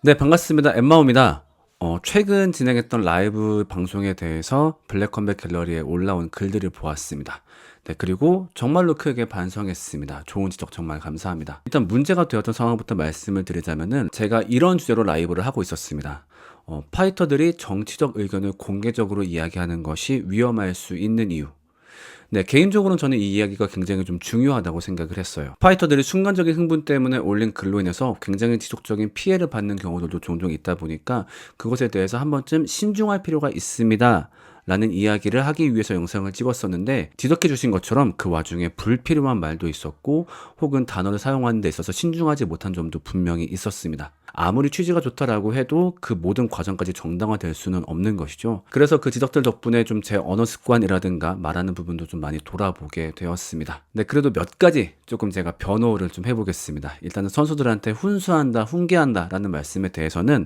네, 반갑습니다. 엠마오입니다. 최근 진행했던 라이브 방송에 대해서 블랙컴백 갤러리에 올라온 글들을 보았습니다. 네, 그리고 정말로 크게 반성했습니다. 좋은 지적 정말 감사합니다. 일단 문제가 되었던 상황부터 말씀을 드리자면은 제가 이런 주제로 라이브를 하고 있었습니다. 파이터들이 정치적 의견을 공개적으로 이야기하는 것이 위험할 수 있는 이유. 네, 개인적으로는 저는 이 이야기가 굉장히 좀 중요하다고 생각을 했어요. 파이터들이 순간적인 흥분 때문에 올린 글로 인해서 굉장히 지속적인 피해를 받는 경우들도 종종 있다 보니까 그것에 대해서 한 번쯤 신중할 필요가 있습니다. 라는 이야기를 하기 위해서 영상을 찍었었는데 지적해 주신 것처럼 그 와중에 불필요한 말도 있었고 혹은 단어를 사용하는 데 있어서 신중하지 못한 점도 분명히 있었습니다. 아무리 취지가 좋다라고 해도 그 모든 과정까지 정당화될 수는 없는 것이죠. 그래서 그 지적들 덕분에 좀 제 언어 습관이라든가 말하는 부분도 좀 많이 돌아보게 되었습니다. 네, 그래도 몇 가지 조금 제가 변호를 좀 해보겠습니다. 일단은 선수들한테 훈수한다, 훈계한다 라는 말씀에 대해서는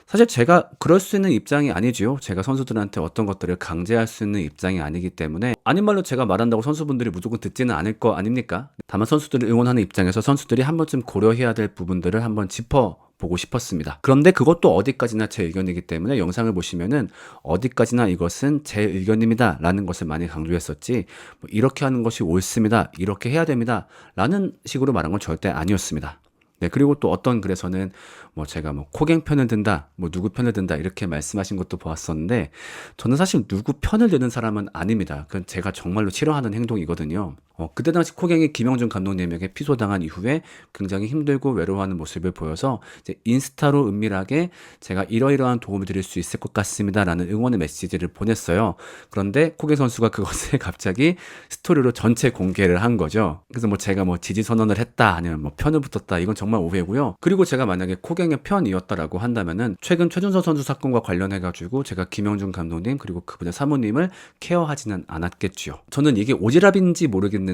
사실 제가 그럴 수 있는 입장이 아니지요. 제가 선수들한테 어떤 것들을 강제할 수 있는 입장이 아니기 때문에 아닌 말로 제가 말한다고 선수분들이 무조건 듣지는 않을 거 아닙니까? 다만 선수들을 응원하는 입장에서 선수들이 한 번쯤 고려해야 될 부분들을 한번 짚어보고 싶었습니다. 그런데 그것도 어디까지나 제 의견이기 때문에 영상을 보시면은 어디까지나 이것은 제 의견입니다 라는 것을 많이 강조했었지 뭐 이렇게 하는 것이 옳습니다, 이렇게 해야 됩니다 라는 식으로 말한 건 절대 아니었습니다. 네, 그리고 또 어떤 글에서는 뭐 제가 뭐 코갱 편을 든다, 뭐 누구 편을 든다 이렇게 말씀하신 것도 보았었는데 저는 사실 누구 편을 드는 사람은 아닙니다. 그건 제가 정말로 싫어하는 행동이거든요. 그때 당시 코갱이 김영준 감독님에게 피소당한 이후에 굉장히 힘들고 외로워하는 모습을 보여서 이제 인스타로 은밀하게 제가 이러이러한 도움을 드릴 수 있을 것 같습니다라는 응원의 메시지를 보냈어요. 그런데 코갱 선수가 그것을 갑자기 스토리로 전체 공개를 한 거죠. 그래서 뭐 제가 뭐 지지 선언을 했다 아니면 뭐 편을 붙었다 이건 정말 오해고요. 그리고 제가 만약에 코갱의 편이었다라고 한다면은 최근 최준서 선수 사건과 관련해 가지고 제가 김영준 감독님 그리고 그분의 사모님을 케어하지는 않았겠지요. 저는 이게 오지랖인지 모르겠는데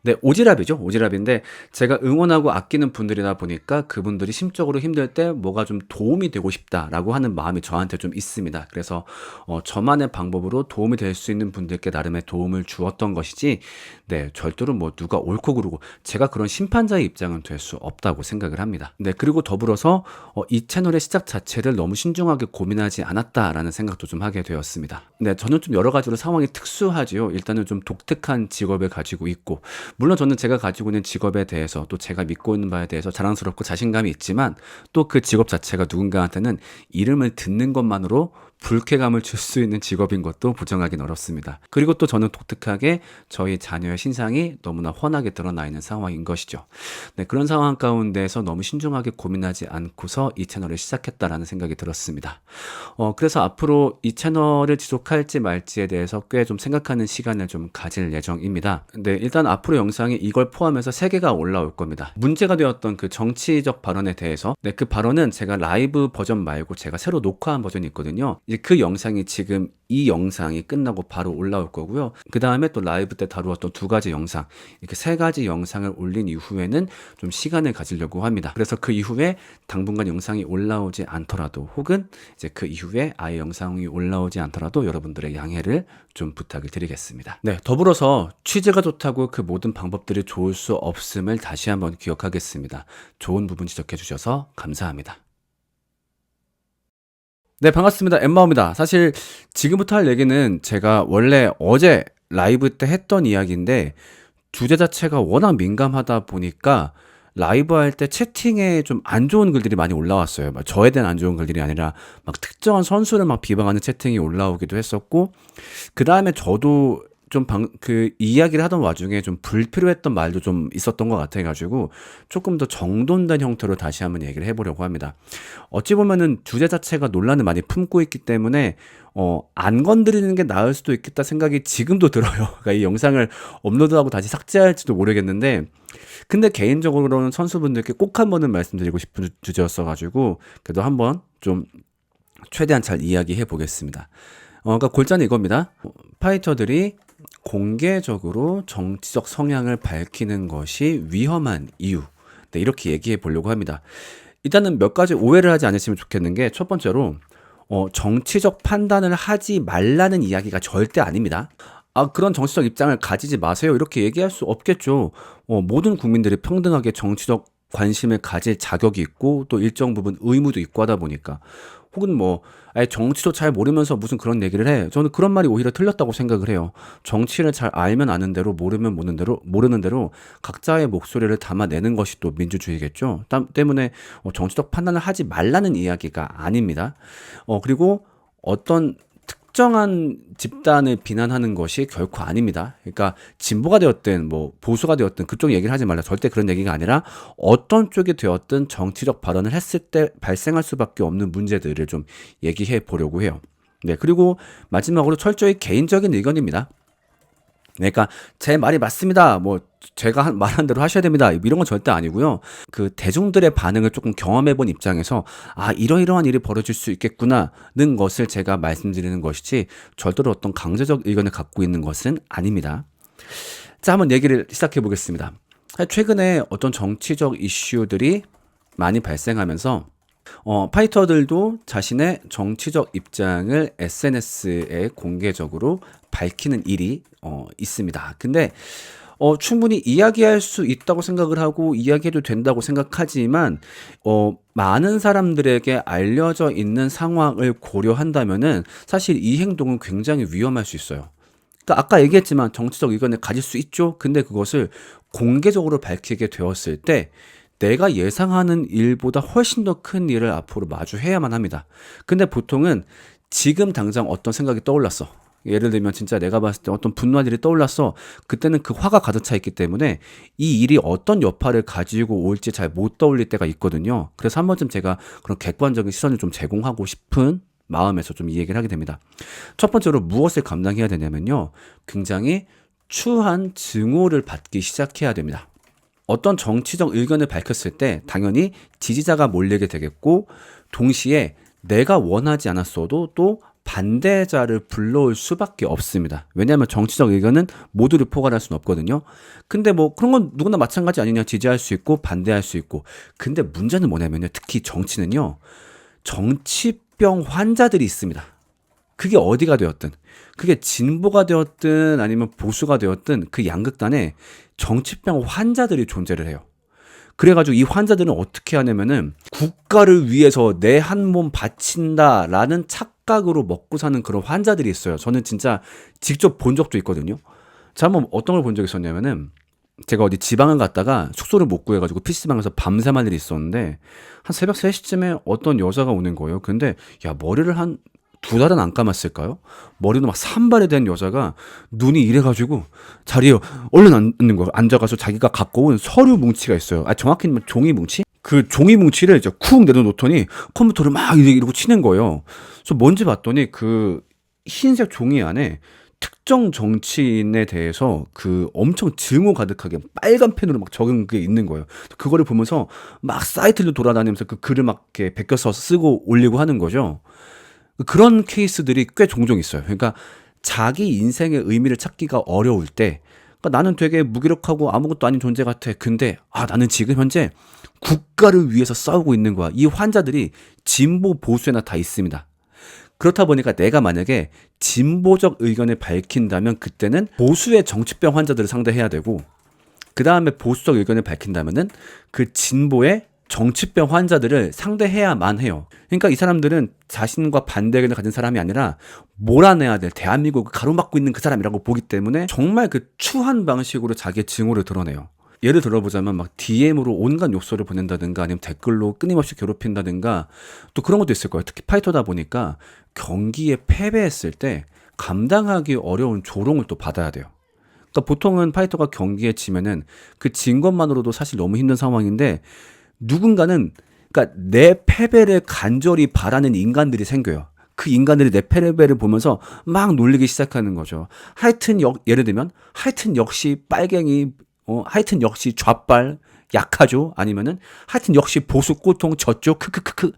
네, 오지랖이죠. 오지랖인데 제가 응원하고 아끼는 분들이다 보니까 그분들이 심적으로 힘들 때 뭐가 좀 도움이 되고 싶다라고 하는 마음이 저한테 좀 있습니다. 그래서 저만의 방법으로 도움이 될 수 있는 분들께 나름의 도움을 주었던 것이지 네, 절대로 뭐 누가 옳고 그르고 제가 그런 심판자의 입장은 될 수 없다고 생각을 합니다. 네, 그리고 더불어서 이 채널의 시작 자체를 너무 신중하게 고민하지 않았다라는 생각도 좀 하게 되었습니다. 네, 저는 좀 여러 가지로 상황이 특수하지요. 일단은 좀 독특한 직업을 가지고 있고 물론 저는 제가 가지고 있는 직업에 대해서 또 제가 믿고 있는 바에 대해서 자랑스럽고 자신감이 있지만 또 그 직업 자체가 누군가한테는 이름을 듣는 것만으로 불쾌감을 줄 수 있는 직업인 것도 부정하기는 어렵습니다. 그리고 또 저는 독특하게 저희 자녀의 신상이 너무나 훤하게 드러나 있는 상황인 것이죠. 네, 그런 상황 가운데서 너무 신중하게 고민하지 않고서 이 채널을 시작했다라는 생각이 들었습니다. 그래서 앞으로 이 채널을 지속할지 말지에 대해서 꽤 좀 생각하는 시간을 좀 가질 예정입니다. 네, 일단 앞으로 영상이 이걸 포함해서 3개가 올라올 겁니다. 문제가 되었던 그 정치적 발언에 대해서 네, 그 발언은 제가 라이브 버전 말고 제가 새로 녹화한 버전이 있거든요. 이제 그 영상이 지금 이 영상이 끝나고 바로 올라올 거고요. 그 다음에 또 라이브 때 다루었던 2가지 영상, 이렇게 3가지 영상을 올린 이후에는 좀 시간을 가지려고 합니다. 그래서 그 이후에 당분간 영상이 올라오지 않더라도 혹은 이제 그 이후에 아예 영상이 올라오지 않더라도 여러분들의 양해를 좀 부탁을 드리겠습니다. 네, 더불어서 취재가 좋다고 그 모든 방법들이 좋을 수 없음을 다시 한번 기억하겠습니다. 좋은 부분 지적해 주셔서 감사합니다. 네, 반갑습니다. 엠마오입니다. 사실 지금부터 할 얘기는 제가 원래 어제 라이브 때 했던 이야기인데 주제 자체가 워낙 민감하다 보니까 라이브 할 때 채팅에 좀 안 좋은 글들이 많이 올라왔어요. 막 저에 대한 안 좋은 글들이 아니라 막 특정한 선수를 막 비방하는 채팅이 올라오기도 했었고 그 다음에 저도 좀 그 이야기를 하던 와중에 좀 불필요했던 말도 좀 있었던 것 같아가지고 조금 더 정돈된 형태로 다시 한번 얘기를 해보려고 합니다. 어찌 보면은 주제 자체가 논란을 많이 품고 있기 때문에 안 건드리는 게 나을 수도 있겠다 생각이 지금도 들어요. 그러니까 이 영상을 업로드하고 다시 삭제할지도 모르겠는데 근데 개인적으로는 선수분들께 꼭 한 번은 말씀드리고 싶은 주제였어가지고 그래도 한번 좀 최대한 잘 이야기해 보겠습니다. 그러니까 골자는 이겁니다. 파이터들이 공개적으로 정치적 성향을 밝히는 것이 위험한 이유. 네, 이렇게 얘기해 보려고 합니다. 일단은 몇 가지 오해를 하지 않으시면 좋겠는 게 첫 번째로 정치적 판단을 하지 말라는 이야기가 절대 아닙니다. 그런 정치적 입장을 가지지 마세요. 이렇게 얘기할 수 없겠죠. 모든 국민들이 평등하게 정치적 관심을 가질 자격이 있고 또 일정 부분 의무도 있고 하다 보니까 혹은 뭐 아예 정치도 잘 모르면서 무슨 그런 얘기를 해. 저는 그런 말이 오히려 틀렸다고 생각을 해요. 정치를 잘 알면 아는 대로 모르면 모르는 대로 각자의 목소리를 담아내는 것이 또 민주주의겠죠. 때문에 정치적 판단을 하지 말라는 이야기가 아닙니다. 그리고 어떤 특정한 집단을 비난하는 것이 결코 아닙니다. 그러니까 진보가 되었든 뭐 보수가 되었든 그쪽 얘기를 하지 말라. 절대 그런 얘기가 아니라 어떤 쪽이 되었든 정치적 발언을 했을 때 발생할 수밖에 없는 문제들을 좀 얘기해 보려고 해요. 네, 그리고 마지막으로 철저히 개인적인 의견입니다. 그러니까 제 말이 맞습니다. 뭐 제가 말한 대로 하셔야 됩니다. 이런 건 절대 아니고요. 그 대중들의 반응을 조금 경험해 본 입장에서 이러이러한 일이 벌어질 수 있겠구나는 것을 제가 말씀드리는 것이지 절대로 어떤 강제적 의견을 갖고 있는 것은 아닙니다. 자, 한번 얘기를 시작해 보겠습니다. 최근에 어떤 정치적 이슈들이 많이 발생하면서 파이터들도 자신의 정치적 입장을 SNS에 공개적으로 밝히는 일이 있습니다. 근데 충분히 이야기할 수 있다고 생각을 하고 이야기해도 된다고 생각하지만 많은 사람들에게 알려져 있는 상황을 고려한다면은 사실 이 행동은 굉장히 위험할 수 있어요. 그러니까 아까 얘기했지만 정치적 의견을 가질 수 있죠. 근데 그것을 공개적으로 밝히게 되었을 때 내가 예상하는 일보다 훨씬 더 큰 일을 앞으로 마주해야만 합니다. 근데 보통은 지금 당장 어떤 생각이 떠올랐어. 예를 들면 진짜 내가 봤을 때 어떤 분노한 일이 떠올랐어. 그때는 그 화가 가득 차 있기 때문에 이 일이 어떤 여파를 가지고 올지 잘 못 떠올릴 때가 있거든요. 그래서 한 번쯤 제가 그런 객관적인 시선을 좀 제공하고 싶은 마음에서 좀 이 얘기를 하게 됩니다. 첫 번째로 무엇을 감당해야 되냐면요. 굉장히 추한 증오를 받기 시작해야 됩니다. 어떤 정치적 의견을 밝혔을 때 당연히 지지자가 몰리게 되겠고 동시에 내가 원하지 않았어도 또 반대자를 불러올 수밖에 없습니다. 왜냐하면 정치적 의견은 모두를 포괄할 수는 없거든요. 근데 뭐 그런 건 누구나 마찬가지 아니냐. 지지할 수 있고 반대할 수 있고. 근데 문제는 뭐냐면요. 특히 정치는요. 정치병 환자들이 있습니다. 그게 어디가 되었든 그게 진보가 되었든 아니면 보수가 되었든 그 양극단에 정치병 환자들이 존재를 해요. 그래가지고 이 환자들은 어떻게 하냐면은 국가를 위해서 내 한 몸 바친다라는 착각으로 먹고 사는 그런 환자들이 있어요. 저는 진짜 직접 본 적도 있거든요. 자, 한번 어떤 걸 본 적이 있었냐면은 제가 어디 지방을 갔다가 숙소를 못 구해가지고 PC방에서 밤새만 일이 있었는데 한 새벽 3시쯤에 어떤 여자가 오는 거예요. 근데 야, 머리를 한 2달은 안 감았을까요? 머리도 막 산발이 된 여자가 눈이 이래가지고 자리에 얼른 앉는 거예요. 앉아가서 자기가 갖고 온 서류 뭉치가 있어요. 정확히는 종이 뭉치? 그 종이 뭉치를 이제 쿡 내려놓더니 컴퓨터를 막 이러고 치는 거예요. 그래서 뭔지 봤더니 그 흰색 종이 안에 특정 정치인에 대해서 그 엄청 증오 가득하게 빨간 펜으로 막 적은 게 있는 거예요. 그거를 보면서 막 사이트를 돌아다니면서 그 글을 막 이렇게 베껴서 쓰고 올리고 하는 거죠. 그런 케이스들이 꽤 종종 있어요. 그러니까 자기 인생의 의미를 찾기가 어려울 때 그러니까 나는 되게 무기력하고 아무것도 아닌 존재 같아. 근데 나는 지금 현재 국가를 위해서 싸우고 있는 거야. 이 환자들이 진보 보수에나 다 있습니다. 그렇다 보니까 내가 만약에 진보적 의견을 밝힌다면 그때는 보수의 정치병 환자들을 상대해야 되고 그 다음에 보수적 의견을 밝힌다면은 그 진보의 정치병 환자들을 상대해야만 해요. 그러니까 이 사람들은 자신과 반대 의견을 가진 사람이 아니라 몰아내야 될 대한민국을 가로막고 있는 그 사람이라고 보기 때문에 정말 그 추한 방식으로 자기의 증오를 드러내요. 예를 들어보자면 막 DM으로 온갖 욕설을 보낸다든가 아니면 댓글로 끊임없이 괴롭힌다든가 또 그런 것도 있을 거예요. 특히 파이터다 보니까 경기에 패배했을 때 감당하기 어려운 조롱을 또 받아야 돼요. 그러니까 보통은 파이터가 경기에 지면은 그 진 것만으로도 사실 너무 힘든 상황인데 누군가는 그러니까 내 패배를 간절히 바라는 인간들이 생겨요. 그 인간들이 내 패배를 보면서 막 놀리기 시작하는 거죠. 하여튼 예를 들면 하여튼 역시 빨갱이 하여튼 역시 좌빨 약하죠. 아니면은 하여튼 역시 보수 꼴통 졌죠. 크크크크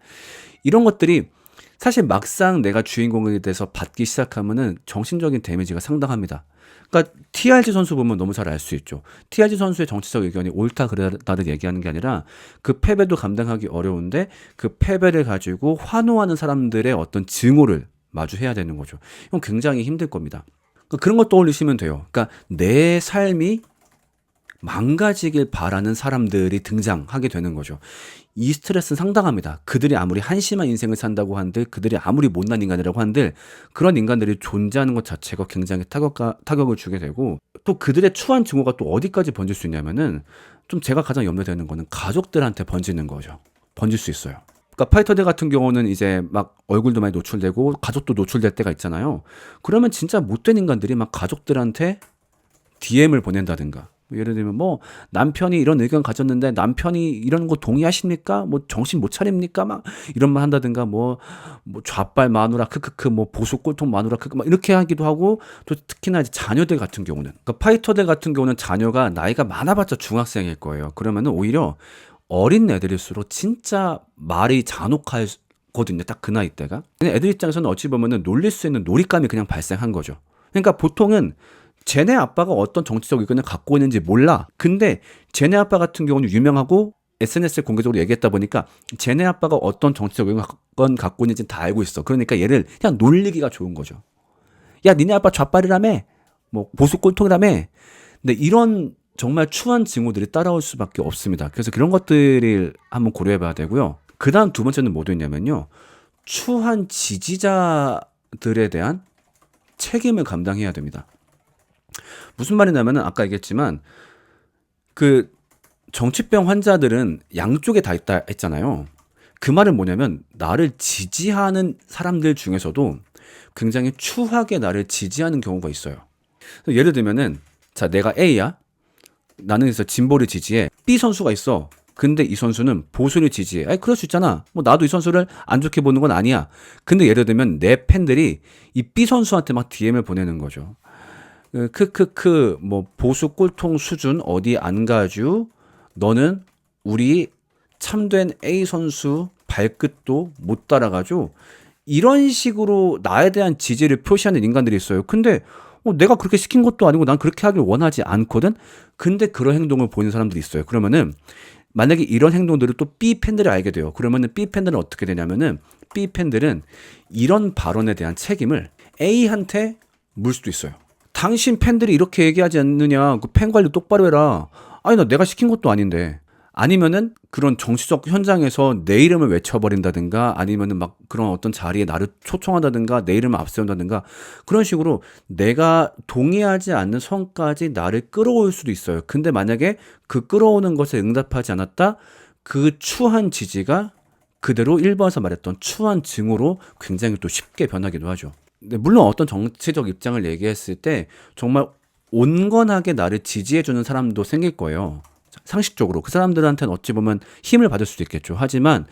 이런 것들이 사실 막상 내가 주인공에 대해서 받기 시작하면은 정신적인 데미지가 상당합니다. 그러니까 TRG 선수 보면 너무 잘 알 수 있죠. TRG 선수의 정치적 의견이 옳다 그르다를 얘기하는 게 아니라 그 패배도 감당하기 어려운데 그 패배를 가지고 환호하는 사람들의 어떤 증오를 마주해야 되는 거죠. 이건 굉장히 힘들 겁니다. 그러니까 그런 거 떠올리시면 돼요. 그러니까 내 삶이 망가지길 바라는 사람들이 등장하게 되는 거죠. 이 스트레스는 상당합니다. 그들이 아무리 한심한 인생을 산다고 한들, 그들이 아무리 못난 인간이라고 한들, 그런 인간들이 존재하는 것 자체가 굉장히 타격을 주게 되고, 또 그들의 추한 증오가 또 어디까지 번질 수 있냐면은, 좀 제가 가장 염려되는 거는 가족들한테 번지는 거죠. 번질 수 있어요. 그러니까 파이터들 같은 경우는 이제 막 얼굴도 많이 노출되고 가족도 노출될 때가 있잖아요. 그러면 진짜 못된 인간들이 막 가족들한테 DM을 보낸다든가, 예를 들면 뭐 남편이 이런 의견 가졌는데 남편이 이런 거 동의하십니까? 뭐 정신 못 차립니까? 막 이런 말 한다든가, 뭐 좌빨 마누라 크크크, 뭐 보수 꼴통 마누라 크크, 막 이렇게 하기도 하고, 또 특히나 이제 자녀들 같은 경우는, 그러니까 파이터들 같은 경우는 자녀가 나이가 많아봤자 중학생일 거예요. 그러면은 오히려 어린 애들일수록 진짜 말이 잔혹하거든요. 딱 그 나이 때가. 애들 입장에서는 어찌 보면은 놀릴 수 있는 놀잇감이 그냥 발생한 거죠. 그러니까 보통은 쟤네 아빠가 어떤 정치적 의견을 갖고 있는지 몰라. 근데 쟤네 아빠 같은 경우는 유명하고 SNS에 공개적으로 얘기했다 보니까 쟤네 아빠가 어떤 정치적 의견 갖고 있는지 다 알고 있어. 그러니까 얘를 그냥 놀리기가 좋은 거죠. 야, 니네 아빠 좌빨이라며? 뭐 보수 꼴통이라며? 근데 이런 정말 추한 징후들이 따라올 수밖에 없습니다. 그래서 그런 것들을 한번 고려해 봐야 되고요. 그 다음 두 번째는 뭐였냐면요, 추한 지지자들에 대한 책임을 감당해야 됩니다. 무슨 말이냐면은, 아까 얘기했지만 그 정치병 환자들은 양쪽에 다 있다 했잖아요. 그 말은 뭐냐면, 나를 지지하는 사람들 중에서도 굉장히 추하게 나를 지지하는 경우가 있어요. 예를 들면은, 자, 내가 A야. 나는 그래서 진보를 지지해. B 선수가 있어. 근데 이 선수는 보수를 지지해. 아니, 그럴 수 있잖아. 뭐 나도 이 선수를 안 좋게 보는 건 아니야. 근데 예를 들면 내 팬들이 이 B 선수한테 막 DM을 보내는 거죠. 크크크, 뭐 보수 꼴통 수준 어디 안 가주. 너는 우리 참된 A 선수 발끝도 못 따라가죠. 이런 식으로 나에 대한 지지를 표시하는 인간들이 있어요. 근데 내가 그렇게 시킨 것도 아니고 난 그렇게 하길 원하지 않거든. 근데 그런 행동을 보이는 사람들이 있어요. 그러면은 만약에 이런 행동들을 또 B 팬들이 알게 돼요. 그러면은 B 팬들은 어떻게 되냐면은, B 팬들은 이런 발언에 대한 책임을 A한테 물 수도 있어요. 당신 팬들이 이렇게 얘기하지 않느냐, 그 팬 관리 똑바로 해라. 아니, 나 내가 시킨 것도 아닌데. 아니면은 그런 정치적 현장에서 내 이름을 외쳐버린다든가, 아니면은 막 그런 어떤 자리에 나를 초청한다든가, 내 이름을 앞세운다든가, 그런 식으로 내가 동의하지 않는 선까지 나를 끌어올 수도 있어요. 근데 만약에 그 끌어오는 것에 응답하지 않았다, 그 추한 지지가 그대로 1번에서 말했던 추한 증오로 굉장히 또 쉽게 변하기도 하죠. 근데 물론 어떤 정치적 입장을 얘기했을 때 정말 온건하게 나를 지지해주는 사람도 생길 거예요. 상식적으로 그 사람들한테는 어찌 보면 힘을 받을 수도 있겠죠. 하지만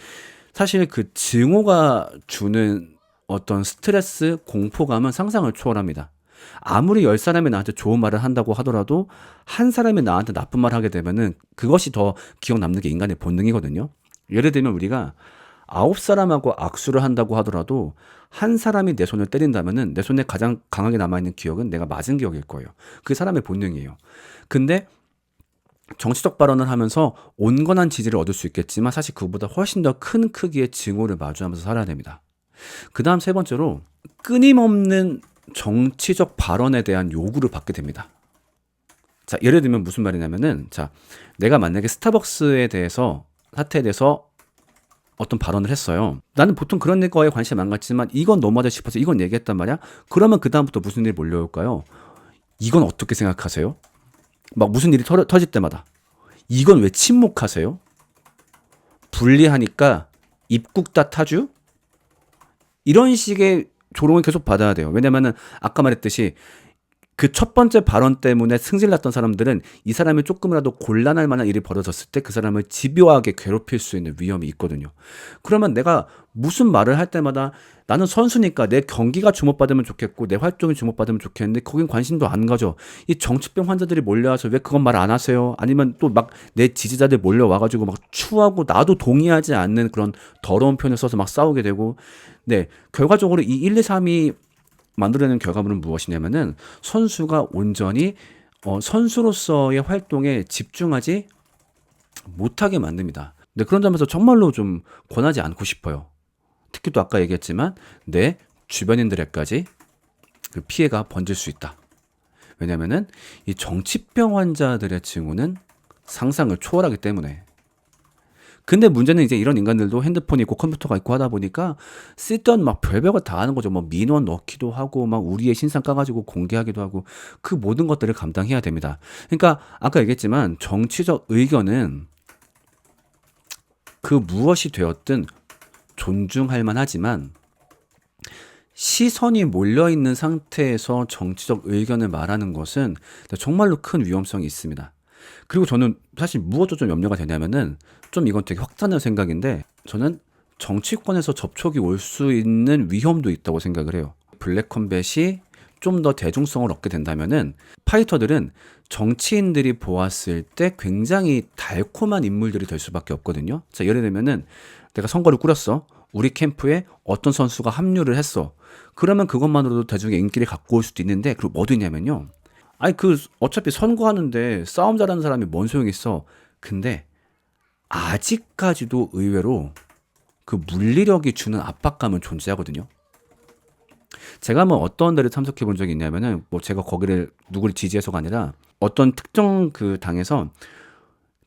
사실 그 증오가 주는 어떤 스트레스, 공포감은 상상을 초월합니다. 아무리 10사람이 나한테 좋은 말을 한다고 하더라도 한 사람이 나한테 나쁜 말을 하게 되면은 그것이 더 기억 남는 게 인간의 본능이거든요. 예를 들면 우리가 9사람하고 악수를 한다고 하더라도 한 사람이 내 손을 때린다면은 내 손에 가장 강하게 남아있는 기억은 내가 맞은 기억일 거예요. 그게 사람의 본능이에요. 근데 정치적 발언을 하면서 온건한 지지를 얻을 수 있겠지만 사실 그보다 훨씬 더 큰 크기의 증오를 마주하면서 살아야 됩니다. 그 다음 세 번째로, 끊임없는 정치적 발언에 대한 요구를 받게 됩니다. 자, 예를 들면 무슨 말이냐면은, 자, 내가 만약에 스타벅스에 대해서, 사태에 대해서 어떤 발언을 했어요. 나는 보통 그런 거에 관심이 안 갖지만 이건 너무하다 싶어서 이건 얘기했단 말이야. 그러면 그 다음부터 무슨 일이 몰려올까요? 이건 어떻게 생각하세요? 막 무슨 일이 터질 때마다 이건 왜 침묵하세요? 불리하니까 입국 다 타주? 이런 식의 조롱을 계속 받아야 돼요. 왜냐면은 아까 말했듯이 그 첫 번째 발언 때문에 승질났던 사람들은 이 사람이 조금이라도 곤란할 만한 일이 벌어졌을 때 그 사람을 집요하게 괴롭힐 수 있는 위험이 있거든요. 그러면 내가 무슨 말을 할 때마다 나는 선수니까 내 경기가 주목받으면 좋겠고 내 활동이 주목받으면 좋겠는데 거긴 관심도 안 가져. 이 정치병 환자들이 몰려와서 왜 그건 말 안 하세요? 아니면 또 막 내 지지자들 몰려와가지고 막 추하고 나도 동의하지 않는 그런 더러운 표현을 써서 막 싸우게 되고, 네, 결과적으로 이 1, 2, 3이 만들어내는 결과물은 무엇이냐면은 선수가 온전히 선수로서의 활동에 집중하지 못하게 만듭니다. 근데 그런 점에서 정말로 좀 권하지 않고 싶어요. 특히 또 아까 얘기했지만 내 주변인들에까지 그 피해가 번질 수 있다. 왜냐면은 이 정치병 환자들의 징후는 상상을 초월하기 때문에. 근데 문제는 이제 이런 인간들도 핸드폰이 있고 컴퓨터가 있고 하다 보니까 쓸데없는 막 별별거 다 하는 거죠. 뭐 민원 넣기도 하고 막 우리의 신상 까가지고 공개하기도 하고 그 모든 것들을 감당해야 됩니다. 그러니까 아까 얘기했지만 정치적 의견은 그 무엇이 되었든 존중할 만하지만 시선이 몰려있는 상태에서 정치적 의견을 말하는 것은 정말로 큰 위험성이 있습니다. 그리고 저는 사실 무엇도 좀 염려가 되냐면은 좀 이건 되게 확단한 생각인데 저는 정치권에서 접촉이 올 수 있는 위험도 있다고 생각을 해요. 블랙컴뱃이 좀 더 대중성을 얻게 된다면은 파이터들은 정치인들이 보았을 때 굉장히 달콤한 인물들이 될 수밖에 없거든요. 자, 예를 들면은 내가 선거를 꾸렸어. 우리 캠프에 어떤 선수가 합류를 했어. 그러면 그것만으로도 대중의 인기를 갖고 올 수도 있는데, 그리고 뭐도 있냐면요. 아니, 어차피 선거하는데 싸움 잘하는 사람이 뭔 소용이 있어. 근데, 아직까지도 의외로 그 물리력이 주는 압박감은 존재하거든요. 제가 뭐 어떤 데를 참석해 본 적이 있냐면은, 뭐 제가 거기를 누구를 지지해서가 아니라 어떤 특정 그 당에서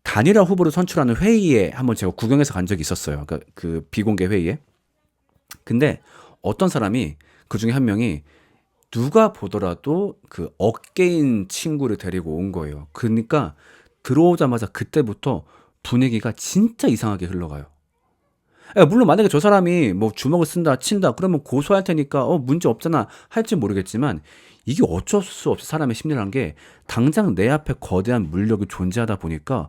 단일화 후보를 선출하는 회의에 한번 제가 구경해서 간 적이 있었어요. 그러니까 그 비공개 회의에. 근데 어떤 사람이 그 중에 한 명이 누가 보더라도 그 어깨인 친구를 데리고 온 거예요. 그러니까 들어오자마자 그때부터 분위기가 진짜 이상하게 흘러가요. 물론 만약에 저 사람이 뭐 주먹을 쓴다, 친다, 그러면 고소할 테니까 문제 없잖아 할지 모르겠지만 이게 어쩔 수 없이 사람의 심리라는 게 당장 내 앞에 거대한 물력이 존재하다 보니까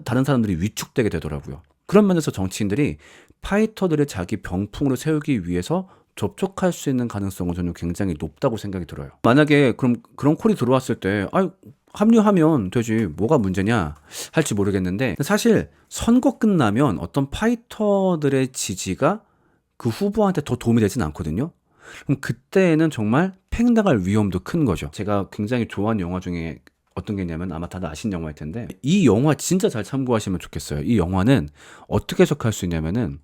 다른 사람들이 위축되게 되더라고요. 그런 면에서 정치인들이 파이터들을 자기 병풍으로 세우기 위해서 접촉할 수 있는 가능성은 저는 굉장히 높다고 생각이 들어요. 만약에 그런 콜이 들어왔을 때, 합류하면 되지, 뭐가 문제냐 할지 모르겠는데, 사실 선거 끝나면 어떤 파이터들의 지지가 그 후보한테 더 도움이 되진 않거든요. 그럼 그때는 정말 팽당할 위험도 큰 거죠. 제가 굉장히 좋아하는 영화 중에 어떤 게 있냐면 아마 다들 아시는 영화일 텐데, 이 영화 진짜 잘 참고하시면 좋겠어요. 이 영화는 어떻게 해석할 수 있냐면은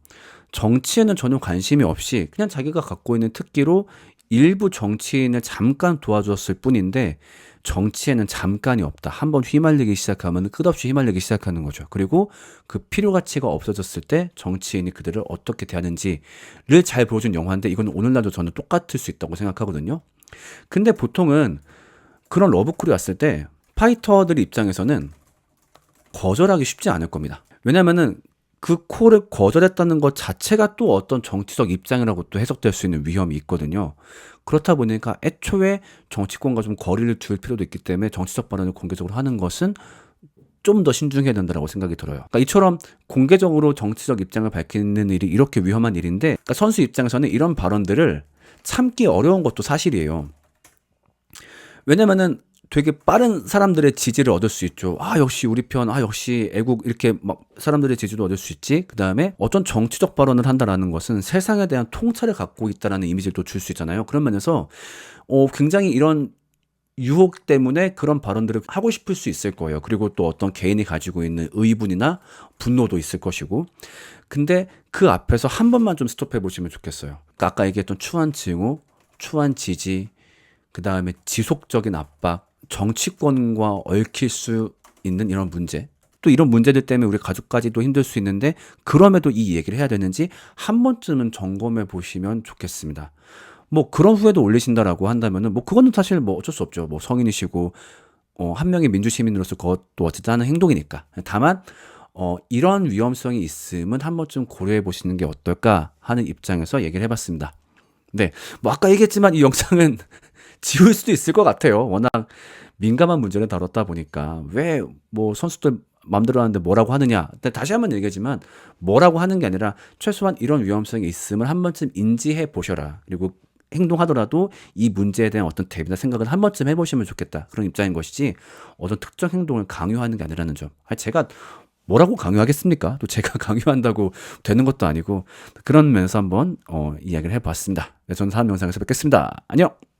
정치에는 전혀 관심이 없이 그냥 자기가 갖고 있는 특기로 일부 정치인을 잠깐 도와주었을 뿐인데 정치에는 잠깐이 없다. 한번 휘말리기 시작하면 끝없이 휘말리기 시작하는 거죠. 그리고 그 필요 가치가 없어졌을 때 정치인이 그들을 어떻게 대하는지를 잘 보여준 영화인데 이건 오늘날도 저는 똑같을 수 있다고 생각하거든요. 근데 보통은 그런 러브콜이 왔을 때 파이터들 입장에서는 거절하기 쉽지 않을 겁니다. 왜냐면은 그 콜을 거절했다는 것 자체가 또 어떤 정치적 입장이라고 또 해석될 수 있는 위험이 있거든요. 그렇다 보니까 애초에 정치권과 좀 거리를 둘 필요도 있기 때문에 정치적 발언을 공개적으로 하는 것은 좀 더 신중해야 된다고 생각이 들어요. 그러니까 이처럼 공개적으로 정치적 입장을 밝히는 일이 이렇게 위험한 일인데, 그러니까 선수 입장에서는 이런 발언들을 참기 어려운 것도 사실이에요. 왜냐면은 되게 빠른 사람들의 지지를 얻을 수 있죠. 역시 우리 편, 역시 애국, 이렇게 막 사람들의 지지도 얻을 수 있지. 그 다음에 어떤 정치적 발언을 한다라는 것은 세상에 대한 통찰을 갖고 있다라는 이미지를 또 줄 수 있잖아요. 그런 면에서 굉장히 이런 유혹 때문에 그런 발언들을 하고 싶을 수 있을 거예요. 그리고 또 어떤 개인이 가지고 있는 의분이나 분노도 있을 것이고. 근데 그 앞에서 한 번만 좀 스톱해 보시면 좋겠어요. 그러니까 아까 얘기했던 추한 징후, 추한 지지, 그 다음에 지속적인 압박, 정치권과 얽힐 수 있는 이런 문제, 또 이런 문제들 때문에 우리 가족까지도 힘들 수 있는데 그럼에도 이 얘기를 해야 되는지 한 번쯤은 점검해 보시면 좋겠습니다. 뭐 그런 후에도 올리신다라고 한다면은 뭐 그거는 사실 뭐 어쩔 수 없죠. 뭐 성인이시고 한 명의 민주시민으로서 그것도 어쨌든 하는 행동이니까. 다만 이런 위험성이 있음은 한 번쯤 고려해 보시는 게 어떨까 하는 입장에서 얘기를 해봤습니다. 네, 뭐 아까 얘기했지만 이 영상은 지울 수도 있을 것 같아요. 워낙 민감한 문제를 다뤘다 보니까 왜 뭐 선수들 마음대로 하는데 뭐라고 하느냐. 근데 다시 한번 얘기하지만 뭐라고 하는 게 아니라 최소한 이런 위험성이 있음을 한 번쯤 인지해 보셔라. 그리고 행동하더라도 이 문제에 대한 어떤 대비나 생각을 한 번쯤 해보시면 좋겠다. 그런 입장인 것이지 어떤 특정 행동을 강요하는 게 아니라는 점. 제가 뭐라고 강요하겠습니까? 또 제가 강요한다고 되는 것도 아니고 그런 면에서 한번 이야기를 해봤습니다. 네, 저는 다음 영상에서 뵙겠습니다. 안녕!